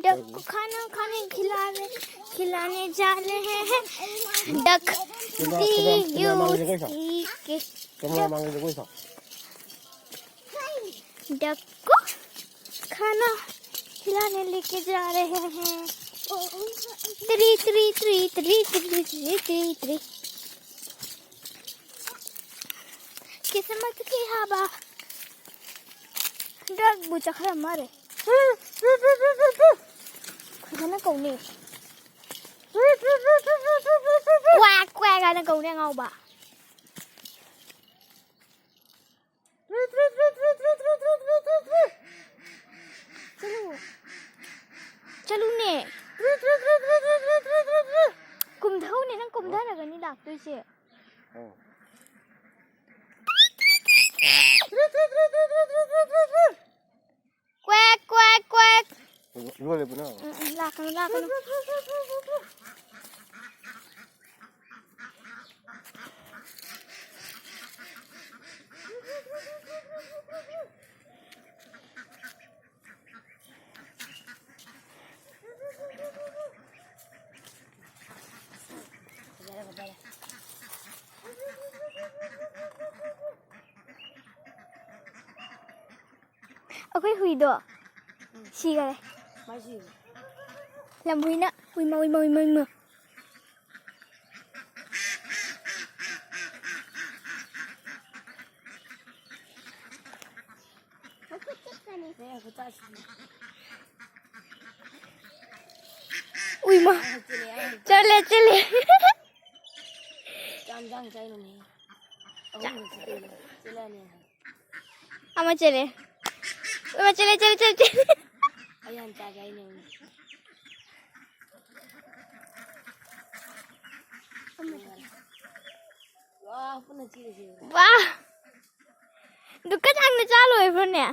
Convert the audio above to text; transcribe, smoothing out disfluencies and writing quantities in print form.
duck को खाना खाने खिलाने जा रहे हैं डक डक को खाना खिलाने लेके जा रहे हैं त्री त्री त्री त्री त्री त्री त्री त्री किस्मत की हवा डक बुचा खरा मारे खाना कौने quack quack ana cầu nè ngầu bà chalo nè cùng thâu nè nó cùng thâu là gần như đạt tôi chị quack quack quack lạc nó okay hui do xì cái này làm hui nè hui màu ui mà chale ama chale ayan tagay na wah duka ang na chalo eh bro niya